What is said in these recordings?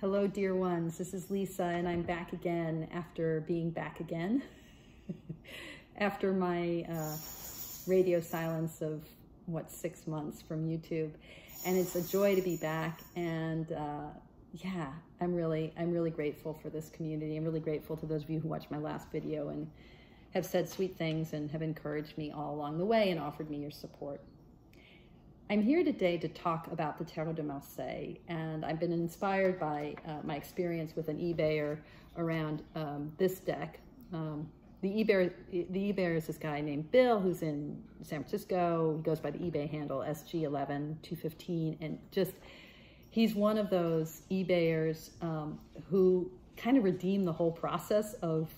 Hello, dear ones. This is Lisa, and I'm back again after being back again. After my radio silence of, 6 months from YouTube. And it's a joy to be back. And yeah, I'm really grateful for this community. I'm really grateful to those of you who watched my last video and have said sweet things and have encouraged me all along the way and offered me your support. I'm here today to talk about the Tarot de Marseille, and I've been inspired by my experience with an eBayer around this deck. The eBayer is this guy named Bill who's in San Francisco. He goes by the eBay handle SG11215, and he's one of those eBayers who kind of redeem the whole process of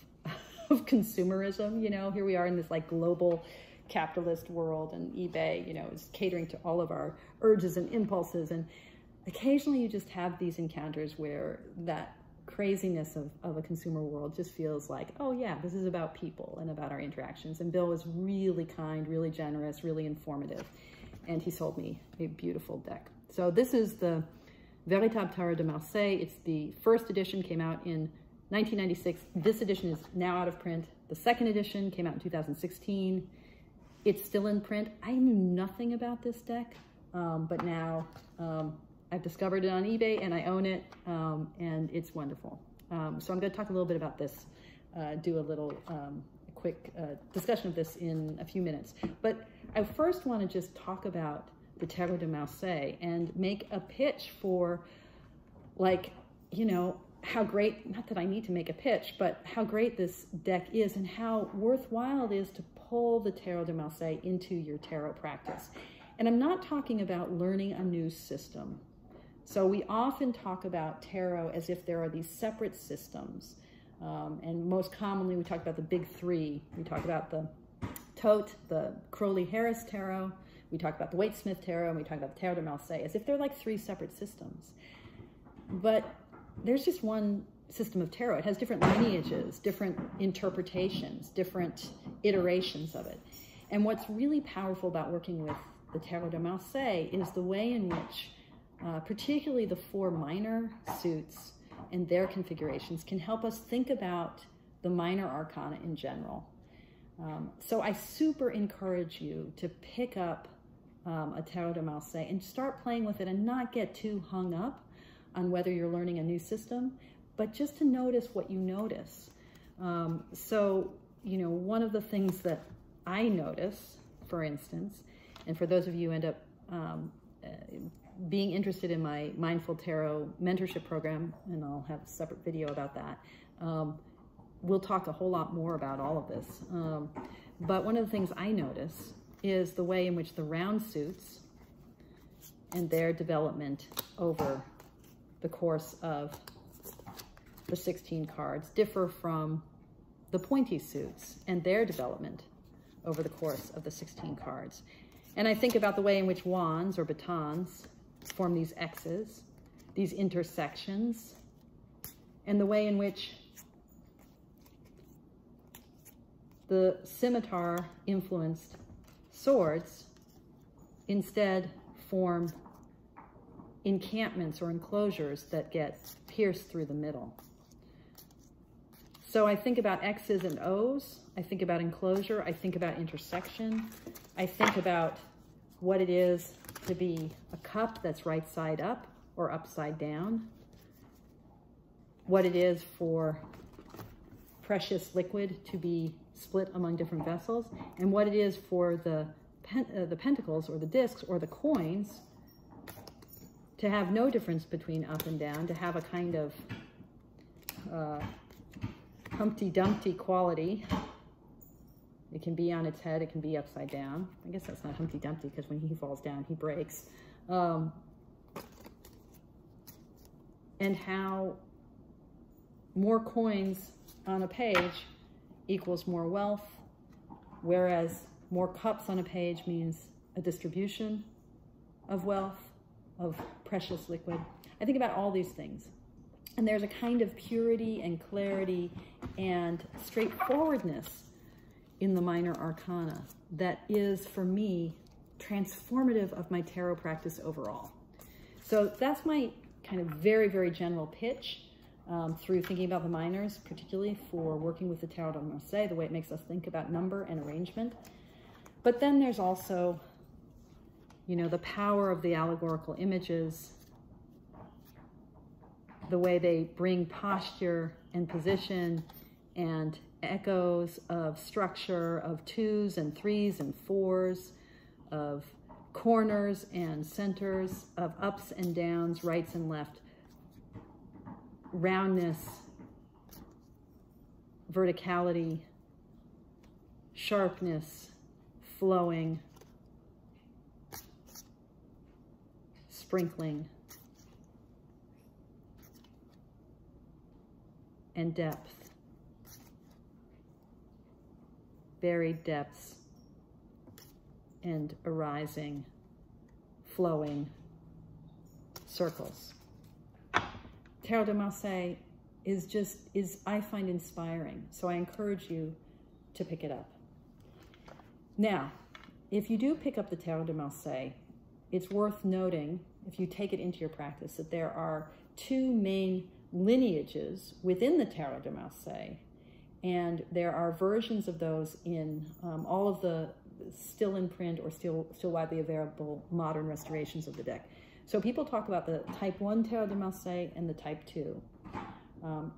consumerism. You know, here we are in this like global capitalist world, and eBay, you know, is catering to all of our urges and impulses. And occasionally you just have these encounters where that craziness of a consumer world just feels like, oh yeah, this is about people and about our interactions. And Bill was really kind, really generous, really informative. And he sold me a beautiful deck. So this is the Véritable Tarot de Marseille. It's the first edition, came out in 1996. This edition is now out of print. The second edition came out in 2016. It's still in print. I knew nothing about this deck, but now I've discovered it on eBay and I own it, and it's wonderful. So I'm going to talk a little bit about this, do a little quick discussion of this in a few minutes. But I first want to just talk about the Tarot de Marseille and make a pitch for, like, you know, how great, not that I need to make a pitch, but how great this deck is and how worthwhile it is to pull the Tarot de Marseille into your tarot practice. And I'm not talking about learning a new system. So we often talk about tarot as if there are these separate systems. And most commonly we talk about the big three. We talk about the Tote, the Crowley-Harris Tarot, we talk about the Waite-Smith Tarot, and we talk about the Tarot de Marseille as if they're like three separate systems. But there's just one system of tarot. It has different lineages, different interpretations, different iterations of it. And what's really powerful about working with the Tarot de Marseille is the way in which, particularly the 4 minor suits and their configurations, can help us think about the minor arcana in general. So I super encourage you to pick up a Tarot de Marseille and start playing with it and not get too hung up on whether you're learning a new system, but just to notice what you notice. So, you know, one of the things that I notice, for instance, and for those of you who end up being interested in my Mindful Tarot mentorship program, and I'll have a separate video about that, we'll talk a whole lot more about all of this. But one of the things I notice is the way in which the round suits and their development over the course of the 16 cards differ from the pointy suits and their development over the course of the 16 cards. And I think about the way in which wands or batons form these X's, these intersections, and the way in which the scimitar influenced swords instead form encampments or enclosures that get pierced through the middle. So I think about X's and O's, I think about enclosure, I think about intersection, I think about what it is to be a cup that's right side up or upside down, what it is for precious liquid to be split among different vessels, and what it is for the pentacles or the discs or the coins to have no difference between up and down, to have a kind of Humpty Dumpty quality. It can be on its head, it can be upside down. I guess that's not Humpty Dumpty because when he falls down, he breaks. And how more coins on a page equals more wealth, whereas more cups on a page means a distribution of wealth, of precious liquid. I think about all these things. And there's a kind of purity and clarity and straightforwardness in the minor arcana that is, for me, transformative of my tarot practice overall. So that's my kind of very, very general pitch through thinking about the minors, particularly for working with the Tarot de Marseille, the way it makes us think about number and arrangement. But then there's also, you know, the power of the allegorical images, the way they bring posture and position and echoes of structure, of 2s and 3s and 4s, of corners and centers, of ups and downs, rights and left, roundness, verticality, sharpness, flowing, sprinkling, and depth. Buried depths and arising, flowing circles. Tarot de Marseille is I find inspiring, so I encourage you to pick it up. Now, if you do pick up the Tarot de Marseille, it's worth noting, if you take it into your practice, that there are 2 main lineages within the Tarot de Marseille, and there are versions of those in all of the still in print or still widely available modern restorations of the deck. So people talk about the Type 1 Tarot de Marseille and the Type 2.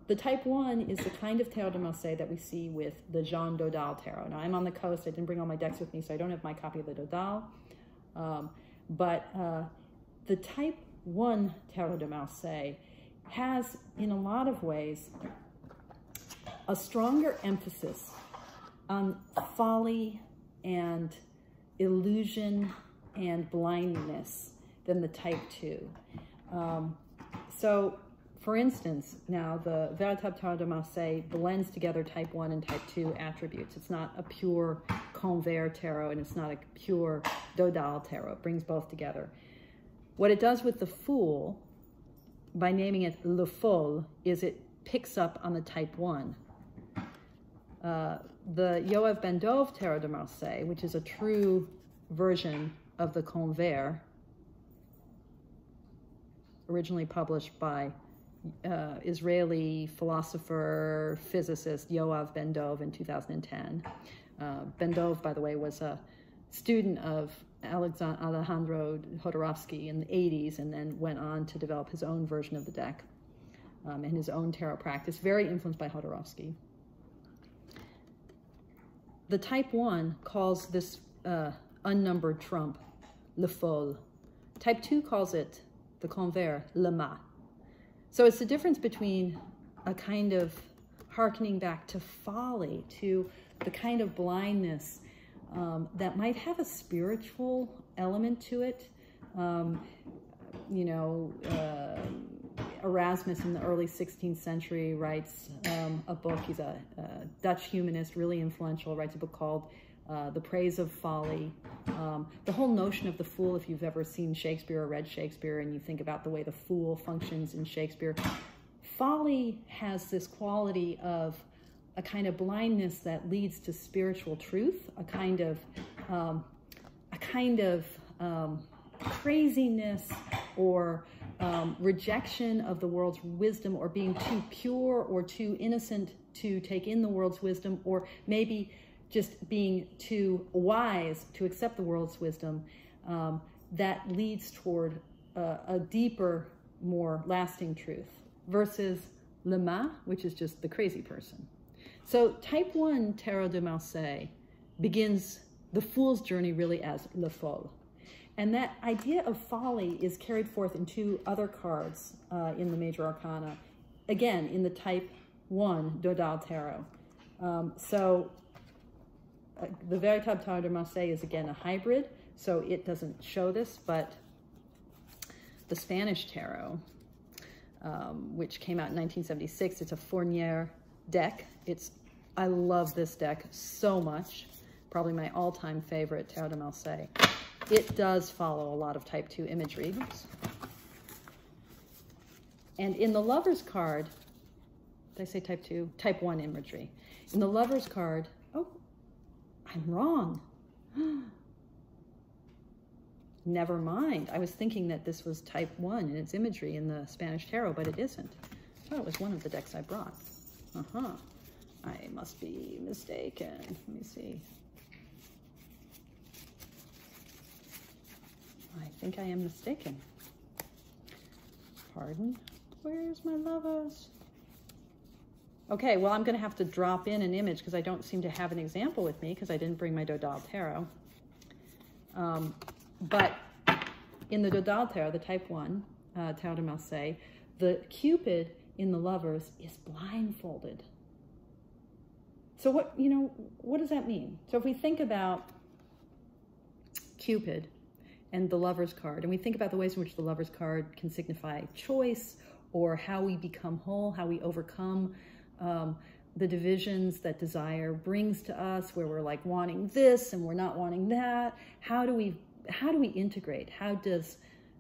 The Type 1 is the kind of Tarot de Marseille that we see with the Jean Dodal Tarot. Now, I'm on the coast. I didn't bring all my decks with me, so I don't have my copy of the Dodal. But the Type 1 Tarot de Marseille has, in a lot of ways, a stronger emphasis on folly and illusion and blindness than the Type 2. So, for instance, now the Véritable Tarot de Marseille blends together Type 1 and Type 2 attributes. It's not a pure Convert tarot, and it's not a pure Dodal tarot. It brings both together. What it does with the Fool, by naming it Le Folle, is it picks up on the Type 1. The Yoav Ben Dov Tarot de Marseille, which is a true version of the Convert, originally published by Israeli philosopher, physicist Yoav Ben Dov in 2010. Ben Dov, by the way, was a student of Alejandro Jodorowsky in the 80s, and then went on to develop his own version of the deck and his own tarot practice, very influenced by Jodorowsky. The Type 1 calls this unnumbered trump Le Folle. Type 2 calls it, the Convert, Le Mat. So it's the difference between a kind of hearkening back to folly, to the kind of blindness that might have a spiritual element to it. You know, Erasmus in the early 16th century writes a book. He's a Dutch humanist, really influential, writes a book called The Praise of Folly. The whole notion of the Fool, if you've ever seen Shakespeare or read Shakespeare and you think about the way the Fool functions in Shakespeare, folly has this quality of a kind of blindness that leads to spiritual truth, a kind of craziness or rejection of the world's wisdom, or being too pure or too innocent to take in the world's wisdom, or maybe just being too wise to accept the world's wisdom, that leads toward a deeper, more lasting truth, versus Le Mat, which is just the crazy person. So Type 1 Tarot de Marseille begins the Fool's journey really as Le Folle. And that idea of folly is carried forth in 2 other cards in the Major Arcana, again, in the Type 1 Dodal Tarot. The Véritable Tarot de Marseille is, again, a hybrid, so it doesn't show this, but the Spanish Tarot, which came out in 1976, it's a Fournier deck. I love this deck so much, probably my all-time favorite Tarot de Marseille. It does follow a lot of Type 2 imagery. And in the Lover's card, did I say Type 2? Type 1 imagery. In the Lover's card, oh, I'm wrong. never mind. I was thinking that this was type 1 in its imagery in the Spanish Tarot, but it isn't. I thought it was one of the decks I brought. I must be mistaken. Let me see. I think I am mistaken. Pardon? Where's my lovers? Okay, well, I'm going to have to drop in an image because I don't seem to have an example with me because I didn't bring my Dodal Tarot. But in the Dodal Tarot, the type 1, Tarot de Marseille, the Cupid in the lovers is blindfolded. So what does that mean? So if we think about Cupid and the Lover's card, and we think about the ways in which the Lover's card can signify choice or how we become whole, how we overcome the divisions that desire brings to us, where we're like wanting this and we're not wanting that. How do we integrate? How does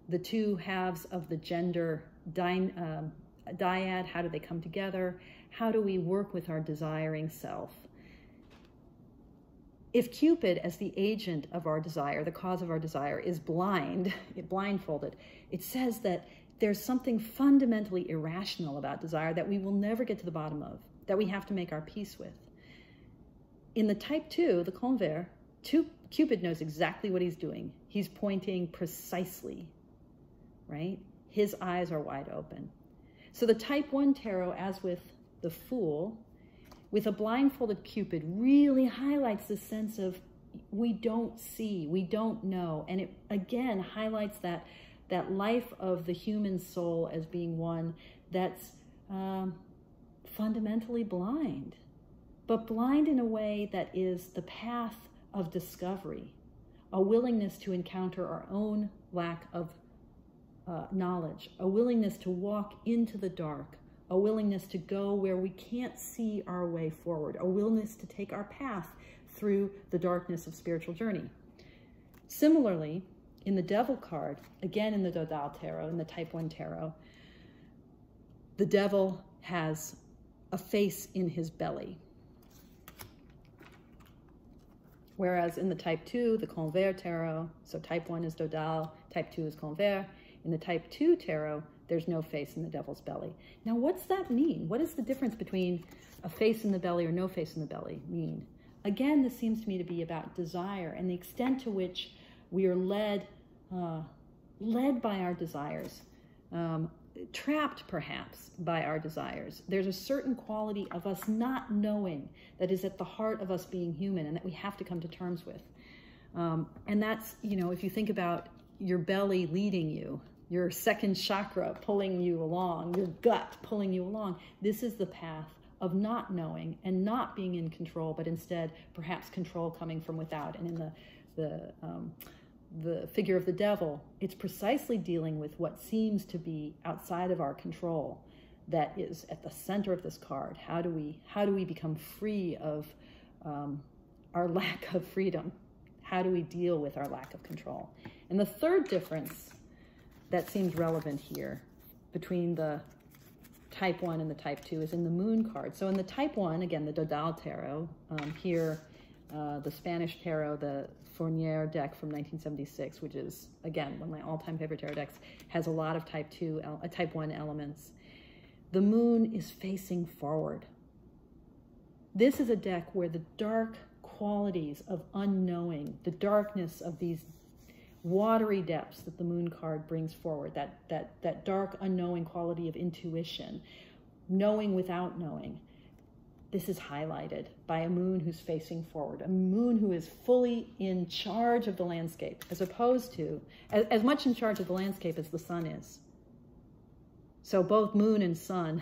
the two halves of the gender dyad, how do they come together? How do we work with our desiring self? If Cupid, as the agent of our desire, the cause of our desire, is blindfolded, it says that there's something fundamentally irrational about desire that we will never get to the bottom of, that we have to make our peace with. In the type 2, the convert, Cupid knows exactly what he's doing. He's pointing precisely, right? His eyes are wide open. So the type 1 tarot, as with the Fool, with a blindfolded Cupid, really highlights the sense of we don't see, we don't know. And it, again, highlights that life of the human soul as being one that's fundamentally blind, but blind in a way that is the path of discovery, a willingness to encounter our own lack of knowledge, a willingness to walk into the dark, a willingness to go where we can't see our way forward, a willingness to take our path through the darkness of spiritual journey. Similarly, in the Devil card, again in the Dodal Tarot, in the Type 1 Tarot, the Devil has a face in his belly. Whereas in the Type 2, the Convert Tarot, so Type 1 is Dodal, Type 2 is Convert. In the Type 2 Tarot, there's no face in the Devil's belly. Now, what's that mean? What is the difference between a face in the belly or no face in the belly mean? Again, this seems to me to be about desire and the extent to which we are led by our desires, trapped perhaps by our desires. There's a certain quality of us not knowing that is at the heart of us being human and that we have to come to terms with. And that's, if you think about your belly leading you, your second chakra pulling you along, your gut pulling you along, this is the path of not knowing and not being in control, but instead perhaps control coming from without. And in the figure of the Devil, it's precisely dealing with what seems to be outside of our control that is at the center of this card. How do we become free of our lack of freedom? How do we deal with our lack of control? And the third difference that seems relevant here between the Type 1 and the Type 2 is in the Moon card. So in the Type 1, again, the Dodal Tarot, here the Spanish Tarot, the Fournier deck from 1976, which is, again, one of my all-time favorite tarot decks, has a lot of Type 1 elements. The Moon is facing forward. This is a deck where the dark qualities of unknowing, the darkness of these watery depths that the Moon card brings forward, that dark unknowing quality of intuition, knowing without knowing. This is highlighted by a moon who's facing forward, a moon who is fully in charge of the landscape, as opposed to, as much in charge of the landscape as the sun is. So both moon and sun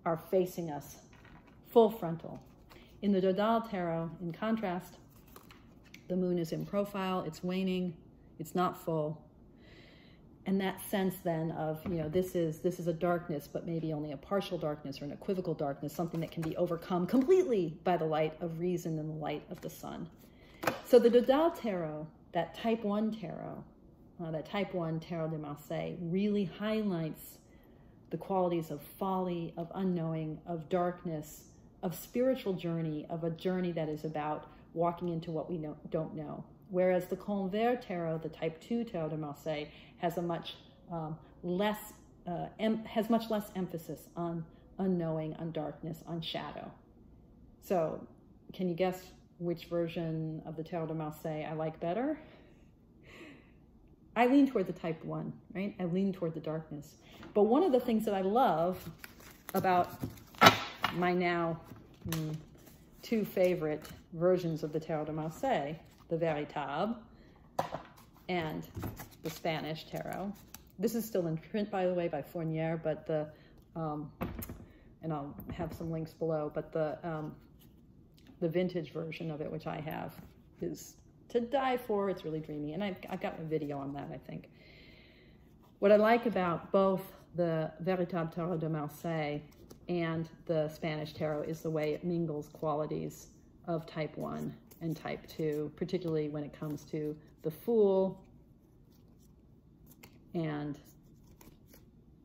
are facing us full frontal. In the Dodal Tarot, in contrast, the moon is in profile, it's waning, it's not full. And that sense then of, this is a darkness, but maybe only a partial darkness or an equivocal darkness, something that can be overcome completely by the light of reason and the light of the sun. So the Dodal Tarot, that Type 1 Tarot, that Type 1 Tarot de Marseille, really highlights the qualities of folly, of unknowing, of darkness, of spiritual journey, of a journey that is about walking into what we don't know. Whereas the Fournier Tarot, the Type 2 Tarot de Marseille, has a much less emphasis on unknowing, on darkness, on shadow. So, can you guess which version of the Tarot de Marseille I like better? I lean toward the Type 1, right? I lean toward the darkness. But one of the things that I love about my now two favorite versions of the Tarot de Marseille, the Véritable and the Spanish Tarot. This is still in print, by the way, by Fournier, but and I'll have some links below, but the vintage version of it, which I have, is to die for. It's really dreamy, and I've got a video on that, I think. What I like about both the Véritable Tarot de Marseille and the Spanish Tarot is the way it mingles qualities of Type 1 and Type 2, particularly when it comes to the Fool and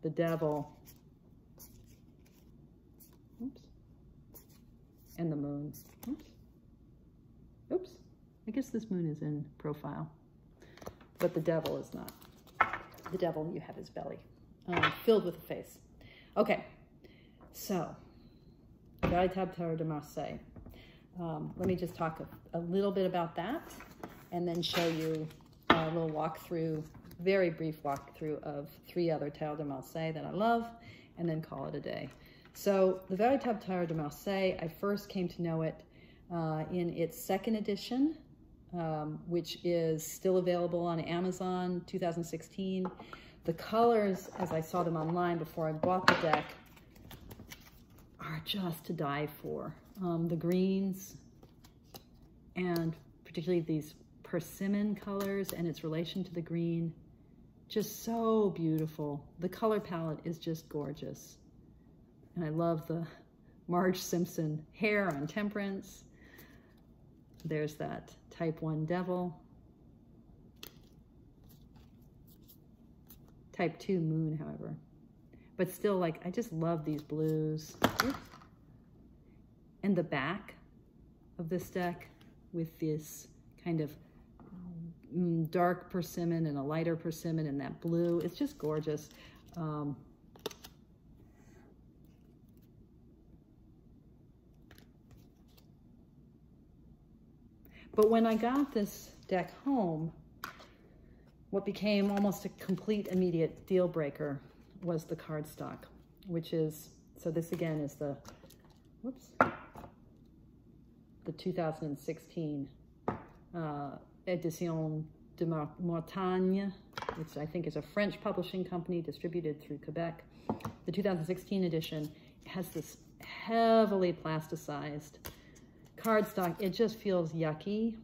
the Devil, oops, and the Moon. Oops. Oops. I guess this Moon is in profile, but the Devil is not. The Devil, you have his belly filled with a face. Okay, so Véritable Tarot de Marseille. Let me just talk a little bit about that, and then show you a little walkthrough, very brief walkthrough of 3 other Tarot de Marseille that I love, and then call it a day. So the Véritable Tarot de Marseille, I first came to know it in its 2nd edition, which is still available on Amazon, 2016. The colors, as I saw them online before I bought the deck, are just to die for. The greens, and particularly these persimmon colors and its relation to the green, just so beautiful. The color palette is just gorgeous. And I love the Marge Simpson hair on Temperance. There's that Type 1 Devil. Type 2 Moon, however. But still, like, I just love these blues. Oops. And the back of this deck with this kind of dark persimmon and a lighter persimmon and that blue. It's just gorgeous. But when I got this deck home, what became almost a complete immediate deal breaker was the cardstock, which is, so this again is the, whoops, the 2016 Édition de Mortagne, which I think is a French publishing company distributed through Quebec. The 2016 edition has this heavily plasticized cardstock. It just feels yucky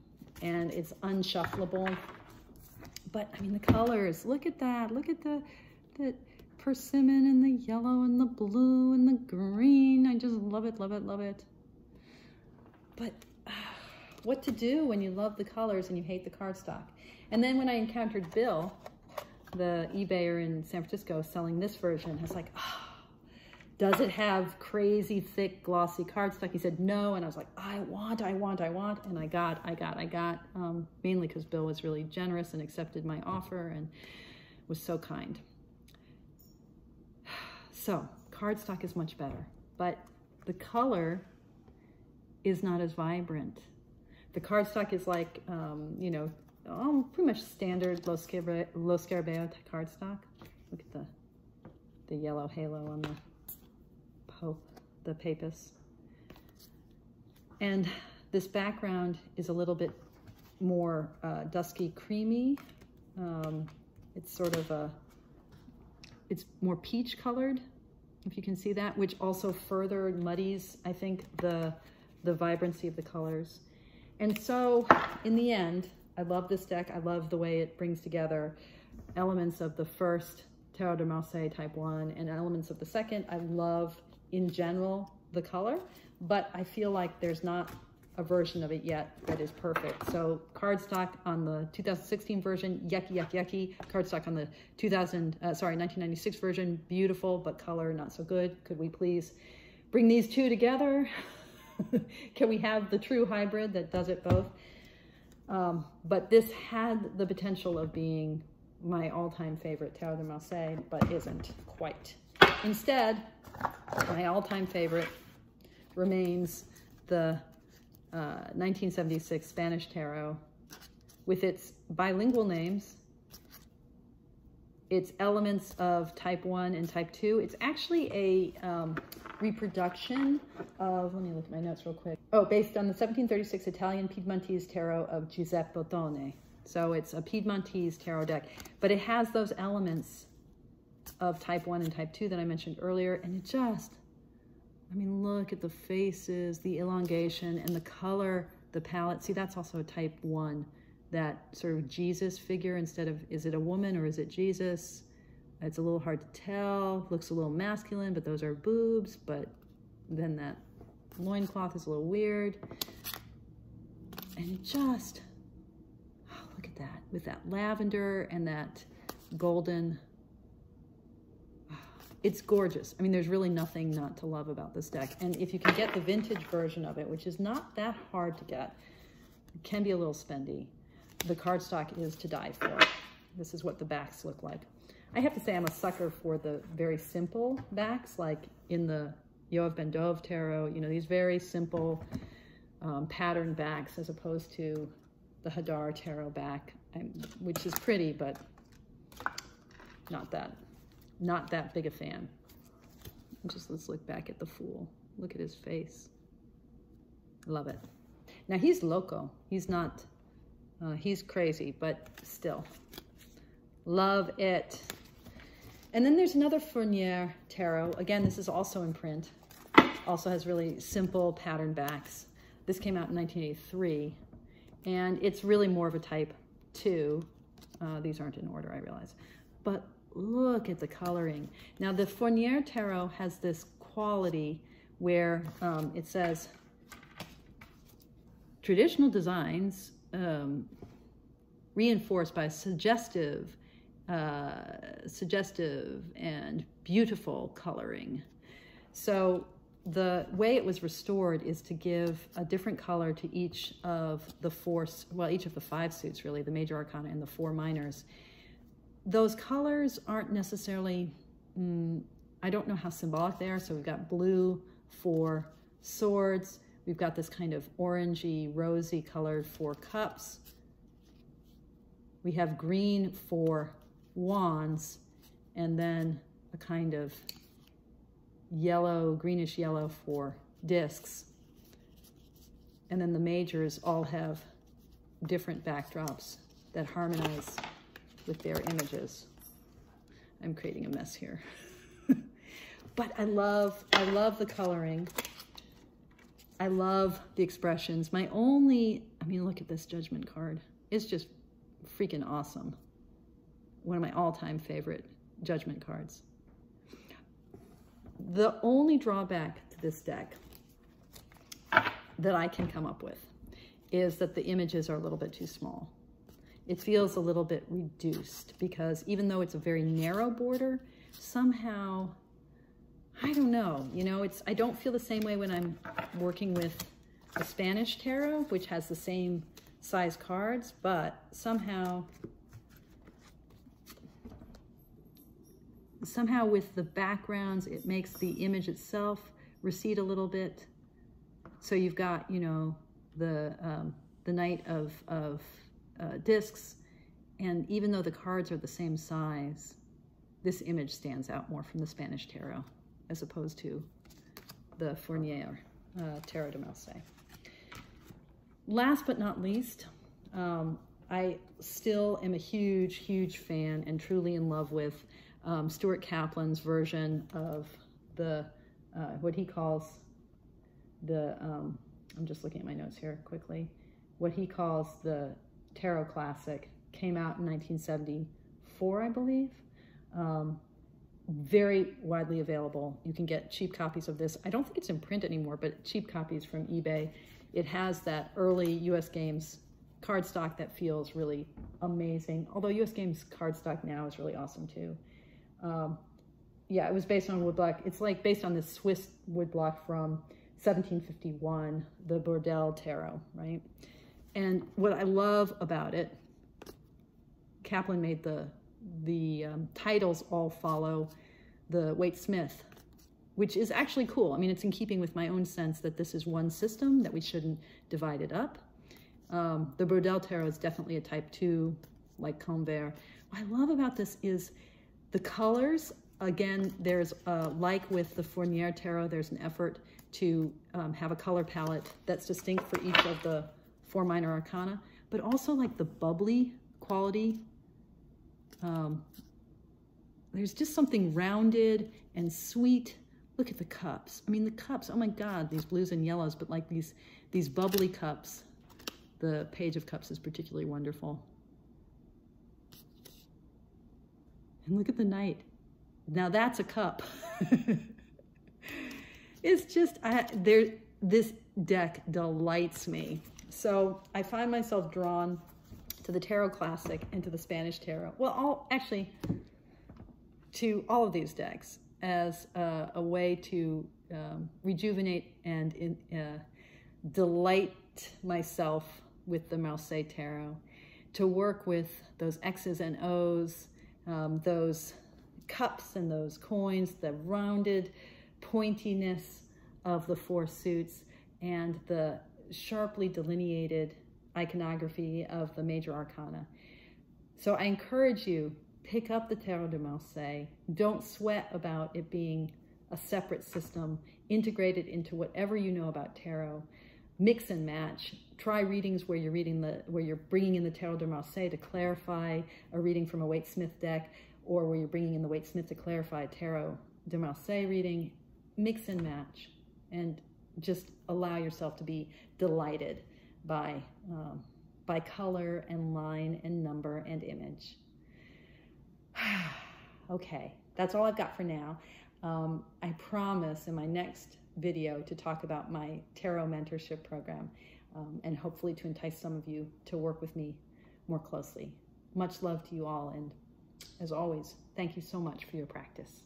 and it's unshuffleable. But I mean, the colors, look at that. Look at the persimmon and the yellow and the blue and the green. I just love it, love it, love it. But what to do when you love the colors and you hate the cardstock? And then when I encountered Bill, the eBayer in San Francisco, selling this version, I was like, oh, does it have crazy thick glossy cardstock? He said no, and I was like, I want, and I got, mainly because Bill was really generous and accepted my offer and was so kind. So cardstock is much better, but the color is not as vibrant. The cardstock is like, you know, pretty much standard Lo Scarabeo cardstock. Look at the yellow halo on the papus. And this background is a little bit more dusky creamy. It's sort of it's more peach colored, if you can see that, which also further muddies, I think, the vibrancy of the colors. And so in the end, I love this deck. I love the way it brings together elements of the first Tarot de Marseille Type 1 and elements of the second. I love, in general, the color, but I feel like there's not a version of it yet that is perfect. So cardstock on the 2016 version, yucky, yucky, yucky. Cardstock on the 1996 version, beautiful, but color not so good. Could we please bring these two together? Can we have the true hybrid that does it both? But this had the potential of being my all-time favorite Tarot de Marseille, but isn't quite. Instead, my all-time favorite remains the 1976 Spanish Tarot with its bilingual names, its elements of type 1 and type 2. It's actually a reproduction of, let me look at my notes real quick. Oh, based on the 1736 Italian Piedmontese Tarot of Giuseppe Bottone. So it's a Piedmontese tarot deck, but it has those elements of type 1 and type 2 that I mentioned earlier, and it just, I mean, look at the faces, the elongation, and the color, the palette. See, that's also a type 1, that sort of Jesus figure instead of, is it a woman or is it Jesus? It's a little hard to tell. Looks a little masculine, but those are boobs, but then that loincloth is a little weird. And it just, oh, look at that, with that lavender and that golden. It's gorgeous. I mean, there's really nothing not to love about this deck. And if you can get the vintage version of it, which is not that hard to get, it can be a little spendy. The cardstock is to die for. This is what the backs look like. I have to say I'm a sucker for the very simple backs, like in the Yoav Ben Dov Tarot, you know, these very simple pattern backs as opposed to the Hadar Tarot back, which is pretty, but not that big a fan. Let's look back at the Fool. Look at his face. Love it. Now he's loco. He's not, he's crazy, but still. Love it. And then there's another Fournier Tarot. Again, this is also in print. Also has really simple pattern backs. This came out in 1983, and it's really more of a type 2. These aren't in order, I realize. But look at the coloring. Now, the Fournier Tarot has this quality where it says, traditional designs reinforced by suggestive and beautiful coloring. So the way it was restored is to give a different color to each of the each of the 5 suits, really, the Major Arcana and the 4 minors. Those colors aren't necessarily, I don't know how symbolic they are. So we've got blue for swords. We've got this kind of orangey, rosy colored 4 cups. We have green for wands, and then a kind of yellow, greenish yellow for discs. And then the majors all have different backdrops that harmonize with their images. I'm creating a mess here. But I love the coloring. I love the expressions. I mean, look at this Judgment card. It's just freaking awesome. One of my all-time favorite Judgment cards. The only drawback to this deck that I can come up with is that the images are a little bit too small. It feels a little bit reduced because even though it's a very narrow border, somehow, I don't know, you know, I don't feel the same way when I'm working with a Spanish tarot, which has the same size cards, but somehow with the backgrounds, it makes the image itself recede a little bit. So you've got, you know, the Knight of discs, and even though the cards are the same size, this image stands out more from the Spanish tarot as opposed to the Fournier Tarot de Marseille. Last but not least, I still am a huge, huge fan and truly in love with Stuart Kaplan's version of the, what he calls the, I'm just looking at my notes here quickly, what he calls the Tarot Classic. Came out in 1974, I believe. Very widely available. You can get cheap copies of this. I don't think it's in print anymore, but cheap copies from eBay. It has that early US Games cardstock that feels really amazing. Although US Games cardstock now is really awesome too. Yeah, it was based on woodblock. It's like based on this Swiss woodblock from 1751, the Bordel Tarot, right? And what I love about it, Kaplan made the titles all follow the Waite-Smith, which is actually cool. I mean, it's in keeping with my own sense that this is one system, that we shouldn't divide it up. The Brodel Tarot is definitely a type 2, like Convert. What I love about this is the colors. Again, there's, like with the Fournier Tarot, there's an effort to have a color palette that's distinct for each of the 4 minor arcana, but also like the bubbly quality. There's just something rounded and sweet. Look at the cups. I mean, the cups, oh my God, these blues and yellows, but like these bubbly cups. The Page of Cups is particularly wonderful. And look at the Knight. Now that's a cup. It's just, this deck delights me. So I find myself drawn to the Tarot Classic and to the Spanish Tarot. Well, actually, to all of these decks as a way to rejuvenate and delight myself with the Marseille Tarot, to work with those X's and O's, those cups and those coins, the rounded pointiness of the 4 suits, and the sharply delineated iconography of the major arcana. So I encourage you, pick up the Tarot de Marseille. Don't sweat about it being a separate system. Integrate it into whatever you know about tarot. Mix and match. Try readings where you're bringing in the Tarot de Marseille to clarify a reading from a Waite-Smith deck, or where you're bringing in the Waite-Smith to clarify a Tarot de Marseille reading. Mix and match, and just allow yourself to be delighted by color and line and number and image. Okay, that's all I've got for now. I promise in my next video to talk about my tarot mentorship program, and hopefully to entice some of you to work with me more closely. Much love to you all, and as always, thank you so much for your practice.